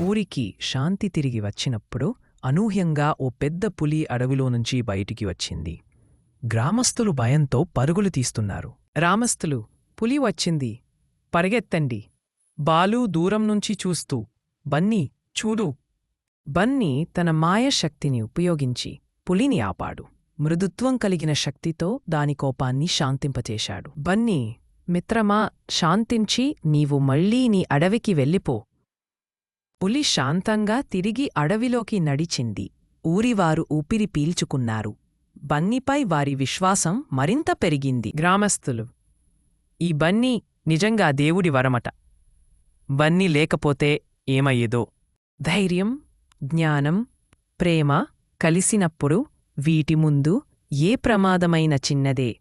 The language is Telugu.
ఊరికి శాంతి తిరిగి వచ్చినప్పుడు అనూహ్యంగా ఓ పెద్ద పులి అడవిలోనుంచి బయటికి వచ్చింది. గ్రామస్థులు భయంతో పరుగులు తీస్తున్నారు. రామస్థులు, పులి వచ్చింది, పరిగెత్తండి. బాలు దూరం నుంచి చూస్తూ, బన్నీ, చూడు. బన్నీ తన మాయశక్తిని ఉపయోగించి పులిని ఆపాడు. మృదుత్వం కలిగిన శక్తితో దాని కోపాన్ని శాంతింపచేశాడు. బన్నీ, మిత్రమా, శాంతించి నీవు మళ్ళీ నీ అడవికి వెళ్ళిపో. పులి శాంతంగా తిరిగి అడవిలోకి నడిచింది. ఊరివారు ఊపిరి పీల్చుకున్నారు. బన్నీపై వారి విశ్వాసం మరింత పెరిగింది. గ్రామస్థులు, ఈ బన్నీ నిజంగా దేవుడి వరమట. బన్నీ లేకపోతే ఏమయ్యేదో. ధైర్యం, జ్ఞానం, ప్రేమ కలిసినప్పుడు వీటి ముందు ఏ ప్రమాదమైన చిన్నదే.